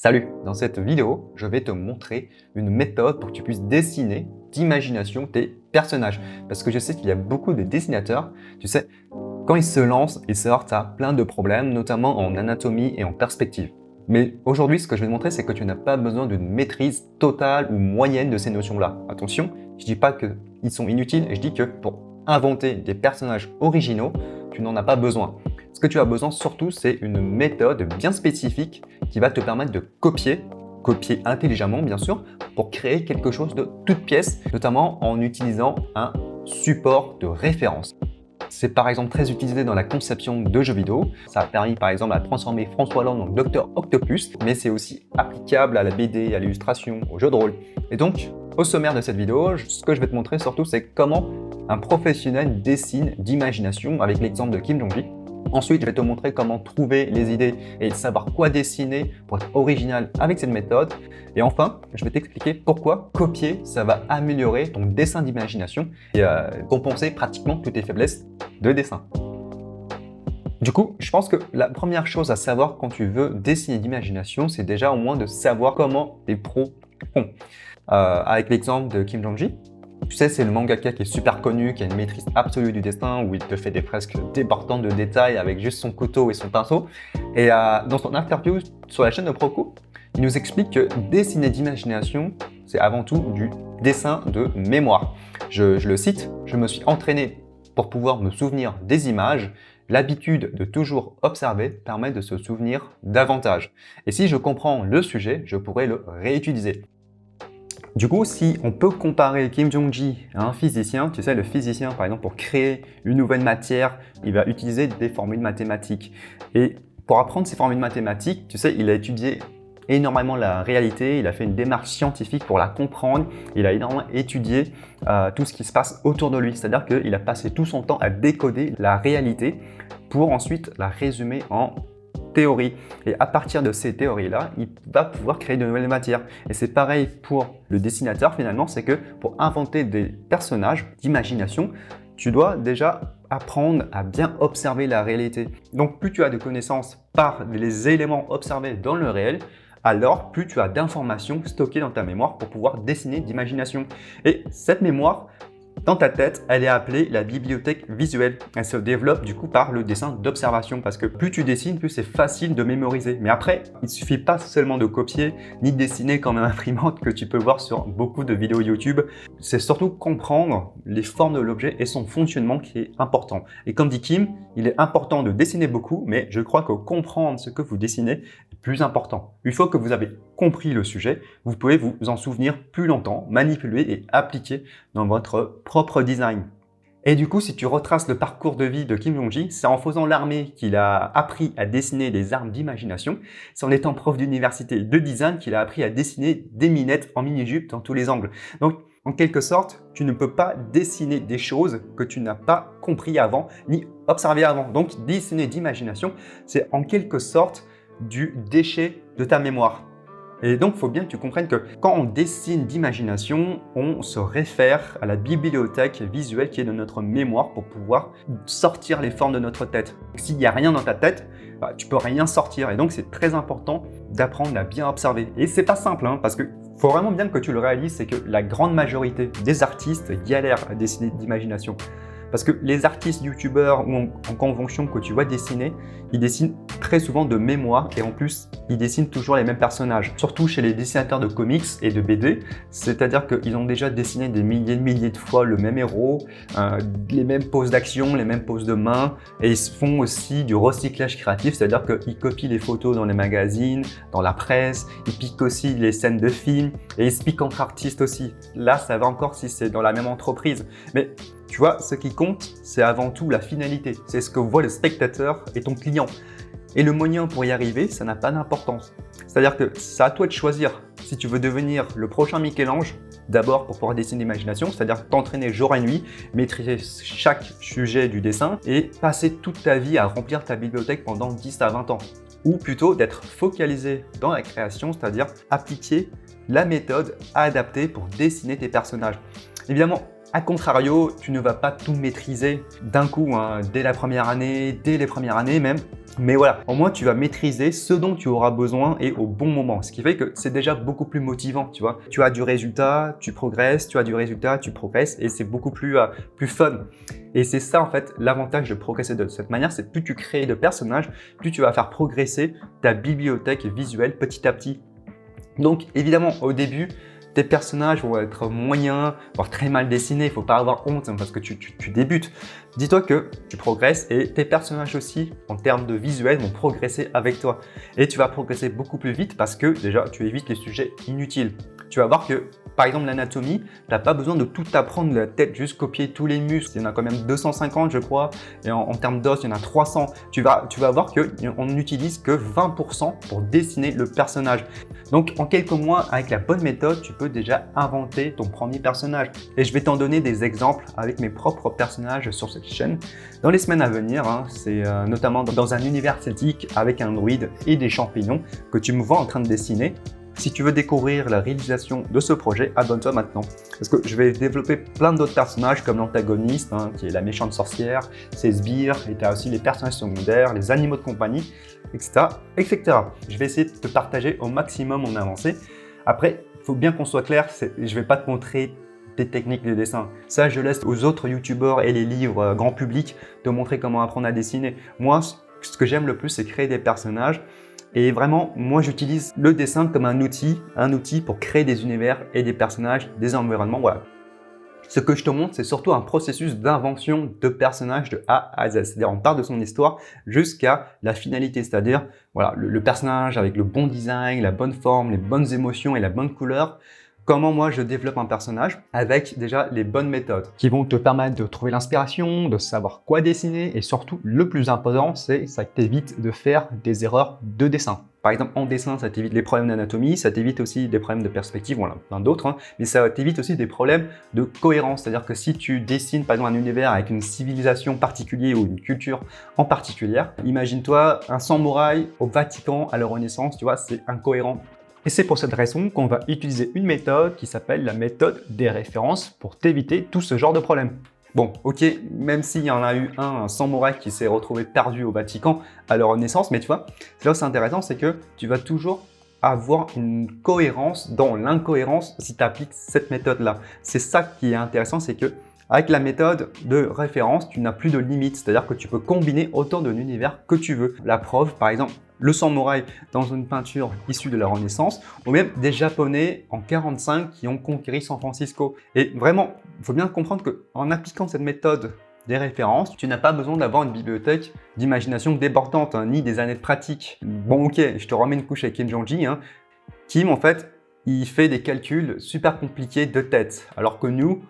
Salut! Dans cette vidéo, je vais te montrer une méthode pour que tu puisses dessiner d'imagination tes personnages. Parce que je sais qu'il y a beaucoup de dessinateurs, tu sais, quand ils se lancent, ils se heurtent à plein de problèmes, notamment en anatomie et en perspective. Mais aujourd'hui, ce que je vais te montrer, c'est que tu n'as pas besoin d'une maîtrise totale ou moyenne de ces notions-là. Attention, je ne dis pas qu'ils sont inutiles, je dis que pour inventer des personnages originaux, tu n'en as pas besoin. Ce que tu as besoin surtout, c'est une méthode bien spécifique qui va te permettre de copier intelligemment bien sûr, pour créer quelque chose de toute pièce, notamment en utilisant un support de référence. C'est par exemple très utilisé dans la conception de jeux vidéo. Ça a permis par exemple à transformer François Hollande en Docteur Octopus, mais c'est aussi applicable à la BD, à l'illustration, au jeu de rôle. Et donc, au sommaire de cette vidéo, ce que je vais te montrer surtout, c'est comment un professionnel dessine d'imagination avec l'exemple de Kim Jong-gi. Ensuite, je vais te montrer comment trouver les idées et savoir quoi dessiner pour être original avec cette méthode. Et enfin, je vais t'expliquer pourquoi copier, ça va améliorer ton dessin d'imagination et compenser pratiquement toutes tes faiblesses de dessin. Du coup, je pense que la première chose à savoir quand tu veux dessiner d'imagination, c'est déjà au moins de savoir comment les pros font. Avec l'exemple de Kim Jong-gi, tu sais, c'est le mangaka qui est super connu, qui a une maîtrise absolue du dessin, où il te fait des fresques débordantes de détails avec juste son couteau et son pinceau. Et dans son interview sur la chaîne de Proco, il nous explique que dessiner d'imagination, c'est avant tout du dessin de mémoire. Je le cite, « Je me suis entraîné pour pouvoir me souvenir des images. L'habitude de toujours observer permet de se souvenir davantage. Et si je comprends le sujet, je pourrais le réutiliser. » Du coup, si on peut comparer Kim Jong-gi à un physicien, tu sais, le physicien, par exemple, pour créer une nouvelle matière, il va utiliser des formules mathématiques. Et pour apprendre ces formules mathématiques, tu sais, il a étudié énormément la réalité, il a fait une démarche scientifique pour la comprendre, il a énormément étudié tout ce qui se passe autour de lui. C'est-à-dire qu'il a passé tout son temps à décoder la réalité pour ensuite la résumer en théorie. Et à partir de ces théories-là, il va pouvoir créer de nouvelles matières. Et c'est pareil pour le dessinateur finalement, c'est que pour inventer des personnages d'imagination, tu dois déjà apprendre à bien observer la réalité. Donc plus tu as de connaissances par les éléments observés dans le réel, alors plus tu as d'informations stockées dans ta mémoire pour pouvoir dessiner d'imagination. Et cette mémoire, dans ta tête, elle est appelée la bibliothèque visuelle. Elle se développe du coup par le dessin d'observation parce que plus tu dessines, plus c'est facile de mémoriser. Mais après, il ne suffit pas seulement de copier ni de dessiner comme une imprimante que tu peux voir sur beaucoup de vidéos YouTube. C'est surtout comprendre les formes de l'objet et son fonctionnement qui est important. Et comme dit Kim, il est important de dessiner beaucoup, mais je crois que comprendre ce que vous dessinez est plus important. Une fois que vous avez compris le sujet, vous pouvez vous en souvenir plus longtemps, manipuler et appliquer dans votre propre design. Et du coup, si tu retraces le parcours de vie de Kim Jong-gi, c'est en faisant l'armée qu'il a appris à dessiner des armes d'imagination. C'est en étant prof d'université de design qu'il a appris à dessiner des minettes en mini-jupe dans tous les angles. Donc, en quelque sorte, tu ne peux pas dessiner des choses que tu n'as pas compris avant, ni observé avant. Donc, dessiner d'imagination, c'est en quelque sorte du déchet de ta mémoire. Et donc, il faut bien que tu comprennes que quand on dessine d'imagination, on se réfère à la bibliothèque visuelle qui est de notre mémoire pour pouvoir sortir les formes de notre tête. S'il n'y a rien dans ta tête, tu peux rien sortir. Et donc, c'est très important d'apprendre à bien observer. Et c'est pas simple, parce que faut vraiment bien que tu le réalises, c'est que la grande majorité des artistes galèrent à dessiner d'imagination. Parce que les artistes youtubeurs ou en convention que tu vois dessiner, ils dessinent très souvent de mémoire et en plus, ils dessinent toujours les mêmes personnages. Surtout chez les dessinateurs de comics et de BD, c'est-à-dire qu'ils ont déjà dessiné des milliers de fois le même héros, les mêmes poses d'action, les mêmes poses de main et ils font aussi du recyclage créatif, c'est-à-dire qu'ils copient les photos dans les magazines, dans la presse, ils piquent aussi les scènes de films et ils se piquent entre artistes aussi. Là, ça va encore si c'est dans la même entreprise. Mais tu vois, ce qui compte, c'est avant tout la finalité. C'est ce que voit le spectateur et ton client. Et le moyen pour y arriver, ça n'a pas d'importance. C'est-à-dire que c'est à toi de choisir si tu veux devenir le prochain Michel-Ange, d'abord pour pouvoir dessiner l'imagination, c'est-à-dire t'entraîner jour et nuit, maîtriser chaque sujet du dessin et passer toute ta vie à remplir ta bibliothèque pendant 10 à 20 ans. Ou plutôt d'être focalisé dans la création, c'est-à-dire appliquer la méthode adaptée pour dessiner tes personnages. Évidemment, A contrario, tu ne vas pas tout maîtriser d'un coup, hein, dès la première année, dès les premières années même. Mais voilà, au moins tu vas maîtriser ce dont tu auras besoin et au bon moment. Ce qui fait que c'est déjà beaucoup plus motivant, tu vois. Tu as du résultat, tu progresses, tu as du résultat, tu progresses et c'est beaucoup plus fun. Et c'est ça en fait l'avantage de progresser de cette manière, c'est plus tu crées de personnages, plus tu vas faire progresser ta bibliothèque visuelle petit à petit. Donc évidemment au début, tes personnages vont être moyens, voire très mal dessinés, il ne faut pas avoir honte hein, parce que tu débutes. Dis-toi que tu progresses et tes personnages aussi, en termes de visuel, vont progresser avec toi. Et tu vas progresser beaucoup plus vite parce que déjà, tu évites les sujets inutiles. Tu vas voir que, par exemple, l'anatomie, tu n'as pas besoin de tout apprendre de la tête, juste copier tous les muscles. Il y en a quand même 250, je crois, et en termes d'os, il y en a 300. Tu vas voir qu'on n'utilise que 20% pour dessiner le personnage. Donc, en quelques mois, avec la bonne méthode, tu peux déjà inventer ton premier personnage. Et je vais t'en donner des exemples avec mes propres personnages sur cette chaîne dans les semaines à venir. Hein. C'est notamment dans un univers celtique avec un druide et des champignons que tu me vois en train de dessiner. Si tu veux découvrir la réalisation de ce projet, abonne-toi maintenant. Parce que je vais développer plein d'autres personnages comme l'antagoniste, hein, qui est la méchante sorcière, ses sbires, et tu as aussi les personnages secondaires, les animaux de compagnie, etc., etc. Je vais essayer de te partager au maximum mon avancée. Après, il faut bien qu'on soit clair, je ne vais pas te montrer des techniques de dessin. Ça, je laisse aux autres youtubeurs et les livres grand public te montrer comment apprendre à dessiner. Moi, ce que j'aime le plus, c'est créer des personnages. Et vraiment, moi, j'utilise le dessin comme un outil pour créer des univers et des personnages, des environnements. Voilà. Ce que je te montre, c'est surtout un processus d'invention de personnages de A à Z. C'est-à-dire, on part de son histoire jusqu'à la finalité. C'est-à-dire, voilà, le personnage avec le bon design, la bonne forme, les bonnes émotions et la bonne couleur. Comment moi je développe un personnage avec déjà les bonnes méthodes qui vont te permettre de trouver l'inspiration, de savoir quoi dessiner et surtout le plus important c'est ça t'évite de faire des erreurs de dessin. Par exemple en dessin ça t'évite les problèmes d'anatomie, ça t'évite aussi des problèmes de perspective, voilà, plein d'autres, hein, mais ça t'évite aussi des problèmes de cohérence, c'est-à-dire que si tu dessines par exemple un univers avec une civilisation particulière ou une culture en particulier, imagine-toi un samouraï au Vatican à la Renaissance, tu vois, c'est incohérent. Et c'est pour cette raison qu'on va utiliser une méthode qui s'appelle la méthode des références pour t'éviter tout ce genre de problème. Bon, ok, même s'il y en a eu un samouraï qui s'est retrouvé perdu au Vatican à la Renaissance, mais tu vois, là où c'est intéressant, c'est que tu vas toujours avoir une cohérence dans l'incohérence si tu appliques cette méthode-là. C'est ça qui est intéressant, c'est que avec la méthode de référence, tu n'as plus de limite, c'est-à-dire que tu peux combiner autant de l'univers que tu veux. La preuve, par exemple, le samouraï dans une peinture issue de la Renaissance, ou même des Japonais en 1945 qui ont conquéri San Francisco. Et vraiment, il faut bien comprendre qu'en appliquant cette méthode des références, tu n'as pas besoin d'avoir une bibliothèque d'imagination débordante, hein, ni des années de pratique. Bon, ok, je te remets une couche avec Kim Jong-ji. Hein. Kim, en fait, il fait des calculs super compliqués de tête, alors que nous,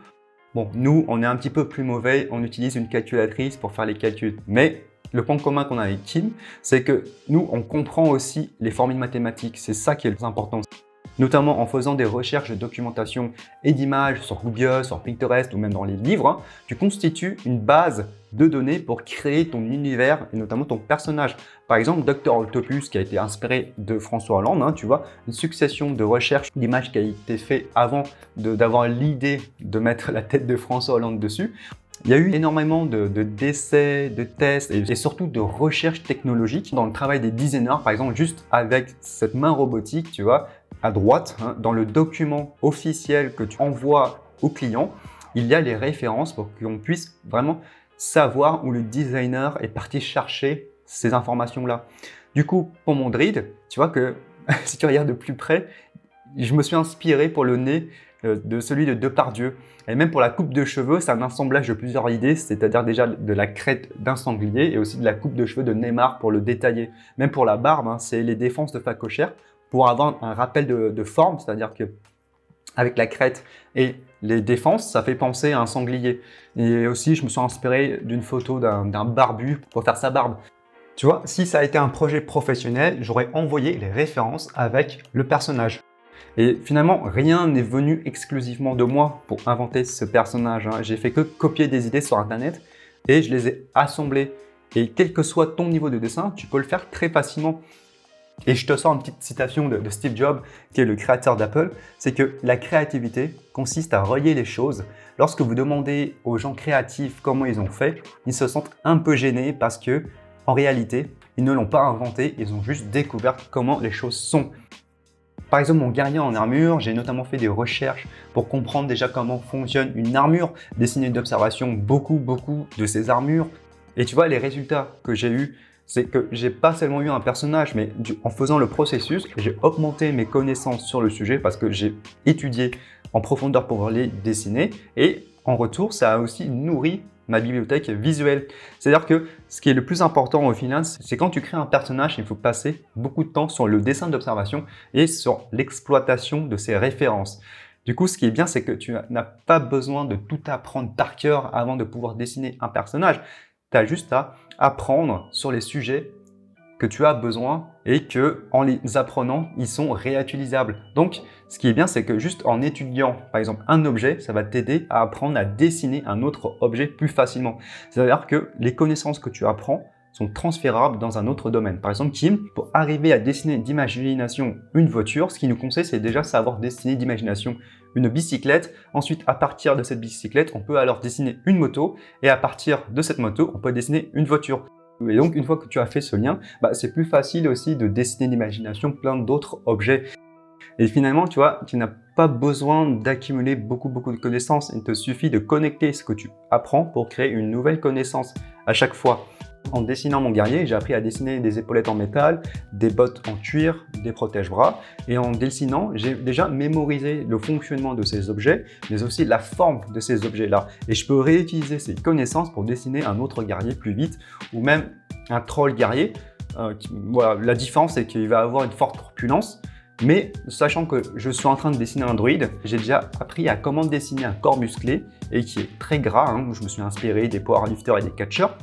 on est un petit peu plus mauvais, on utilise une calculatrice pour faire les calculs. Mais le point commun qu'on a avec Kim, c'est que nous, on comprend aussi les formules mathématiques. C'est ça qui est le plus important. Notamment en faisant des recherches de documentation et d'images sur Google, sur Pinterest ou même dans les livres, hein, tu constitues une base de données pour créer ton univers et notamment ton personnage. Par exemple, Dr Octopus qui a été inspiré de François Hollande, hein, tu vois, une succession de recherches d'images qui a été fait avant d'avoir l'idée de mettre la tête de François Hollande dessus. Il y a eu énormément de d'essais, de tests et surtout de recherches technologiques dans le travail des designers, par exemple juste avec cette main robotique, tu vois, à droite, hein, dans le document officiel que tu envoies au client, il y a les références pour qu'on puisse vraiment savoir où le designer est parti chercher ces informations-là. Du coup, pour mon druide, tu vois que si tu regardes de plus près, je me suis inspiré pour le nez de celui de Depardieu. Et même pour la coupe de cheveux, c'est un assemblage de plusieurs idées, c'est-à-dire déjà de la crête d'un sanglier et aussi de la coupe de cheveux de Neymar pour le détailler. Même pour la barbe, hein, c'est les défenses de Facochère pour avoir un rappel de forme, c'est-à-dire que avec la crête et les défenses, ça fait penser à un sanglier. Et aussi, je me suis inspiré d'une photo d'un barbu pour faire sa barbe. Tu vois, si ça a été un projet professionnel, j'aurais envoyé les références avec le personnage. Et finalement, rien n'est venu exclusivement de moi pour inventer ce personnage. Hein. J'ai fait que copier des idées sur Internet et je les ai assemblées. Et quel que soit ton niveau de dessin, tu peux le faire très facilement. Et je te sors une petite citation de Steve Jobs, qui est le créateur d'Apple, c'est que la créativité consiste à relier les choses. Lorsque vous demandez aux gens créatifs comment ils ont fait, ils se sentent un peu gênés parce que, en réalité, ils ne l'ont pas inventé, ils ont juste découvert comment les choses sont. Par exemple, mon guerrier en armure, j'ai notamment fait des recherches pour comprendre déjà comment fonctionne une armure, dessiner d'observation beaucoup de ces armures. Et tu vois, les résultats que j'ai eus, c'est que j'ai pas seulement eu un personnage, mais en faisant le processus, j'ai augmenté mes connaissances sur le sujet parce que j'ai étudié en profondeur pour les dessiner. Et en retour, ça a aussi nourri ma bibliothèque visuelle. C'est-à-dire que ce qui est le plus important au final, c'est quand tu crées un personnage, il faut passer beaucoup de temps sur le dessin d'observation et sur l'exploitation de ses références. Du coup, ce qui est bien, c'est que tu n'as pas besoin de tout apprendre par cœur avant de pouvoir dessiner un personnage. Tu as juste à apprendre sur les sujets que tu as besoin et que en les apprenant, ils sont réutilisables. Donc, ce qui est bien, c'est que juste en étudiant, par exemple, un objet, ça va t'aider à apprendre à dessiner un autre objet plus facilement. C'est-à-dire que les connaissances que tu apprends sont transférables dans un autre domaine. Par exemple, Kim, pour arriver à dessiner d'imagination une voiture, ce qu'il nous conseille, c'est déjà savoir dessiner d'imagination une bicyclette. Ensuite, à partir de cette bicyclette, on peut alors dessiner une moto et à partir de cette moto, on peut dessiner une voiture. Et donc, une fois que tu as fait ce lien, c'est plus facile aussi de dessiner d'imagination plein d'autres objets. Et finalement, tu vois, tu n'as pas besoin d'accumuler beaucoup de connaissances. Il te suffit de connecter ce que tu apprends pour créer une nouvelle connaissance à chaque fois. En dessinant mon guerrier, j'ai appris à dessiner des épaulettes en métal, des bottes en cuir, des protège-bras. Et en dessinant, j'ai déjà mémorisé le fonctionnement de ces objets, mais aussi la forme de ces objets-là. Et je peux réutiliser ces connaissances pour dessiner un autre guerrier plus vite, ou même un troll guerrier. Voilà, la différence, c'est qu'il va avoir une forte corpulence. Mais sachant que je suis en train de dessiner un druide, j'ai déjà appris à comment dessiner un corps musclé et qui est très gras. Je me suis inspiré des powerlifters et des catcheurs.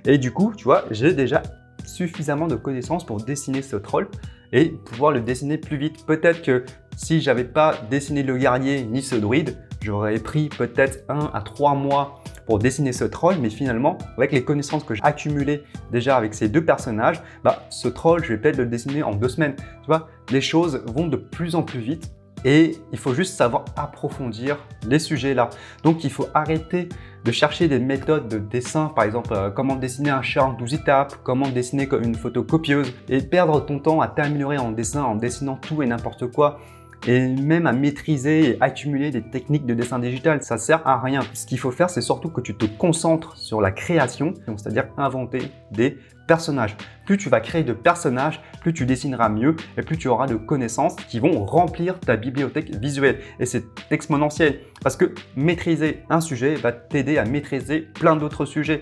Et du coup, tu vois, j'ai déjà suffisamment de connaissances pour dessiner ce troll et pouvoir le dessiner plus vite. Peut-être que si j'avais pas dessiné le guerrier ni ce druide, j'aurais pris peut-être 1 à 3 mois pour dessiner ce troll, mais finalement, avec les connaissances que j'ai accumulées déjà avec ces deux personnages, ce troll, je vais peut-être le dessiner en 2 semaines. Tu vois, les choses vont de plus en plus vite et il faut juste savoir approfondir les sujets là. Donc, il faut arrêter de chercher des méthodes de dessin, par exemple, comment dessiner un chat en 12 étapes, comment dessiner une photo copieuse et perdre ton temps à t'améliorer en dessin en dessinant tout et n'importe quoi. Et même à maîtriser et accumuler des techniques de dessin digital, ça sert à rien. Ce qu'il faut faire, c'est surtout que tu te concentres sur la création, c'est-à-dire inventer des personnages. Plus tu vas créer de personnages, plus tu dessineras mieux et plus tu auras de connaissances qui vont remplir ta bibliothèque visuelle. Et c'est exponentiel parce que maîtriser un sujet va t'aider à maîtriser plein d'autres sujets.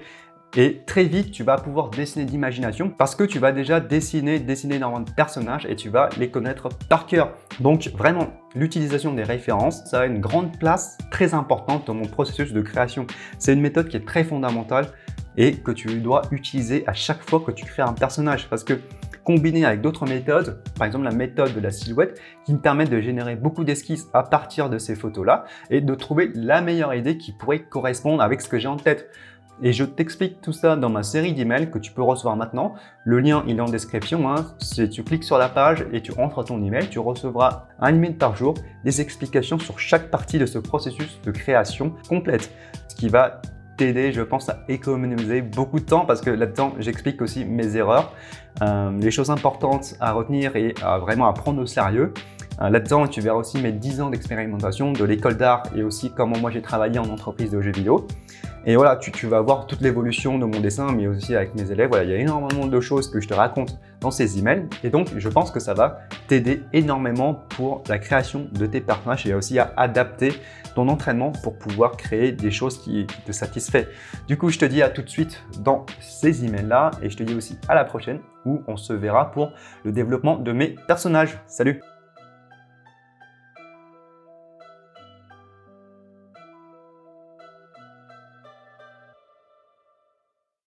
Et très vite, tu vas pouvoir dessiner d'imagination parce que tu vas déjà dessiner énormément de personnages et tu vas les connaître par cœur. Donc vraiment, l'utilisation des références, ça a une grande place très importante dans mon processus de création. C'est une méthode qui est très fondamentale et que tu dois utiliser à chaque fois que tu crées un personnage parce que combiné avec d'autres méthodes, par exemple la méthode de la silhouette, qui me permet de générer beaucoup d'esquisses à partir de ces photos-là et de trouver la meilleure idée qui pourrait correspondre avec ce que j'ai en tête. Et je t'explique tout ça dans ma série d'emails que tu peux recevoir maintenant. Le lien, il est en description. Tu cliques sur la page et tu entres ton email. Tu recevras un email par jour, des explications sur chaque partie de ce processus de création complète. Ce qui va t'aider, je pense, à économiser beaucoup de temps parce que là-dedans, j'explique aussi mes erreurs, les choses importantes à retenir et vraiment à prendre au sérieux. Là-dedans, tu verras aussi mes 10 ans d'expérimentation de l'école d'art et aussi comment moi j'ai travaillé en entreprise de jeux vidéo. Et voilà, tu vas voir toute l'évolution de mon dessin, mais aussi avec mes élèves. Voilà, il y a énormément de choses que je te raconte dans ces emails. Et donc, je pense que ça va t'aider énormément pour la création de tes personnages et aussi à adapter ton entraînement pour pouvoir créer des choses qui te satisfait. Du coup, je te dis à tout de suite dans ces emails-là et je te dis aussi à la prochaine où on se verra pour le développement de mes personnages. Salut!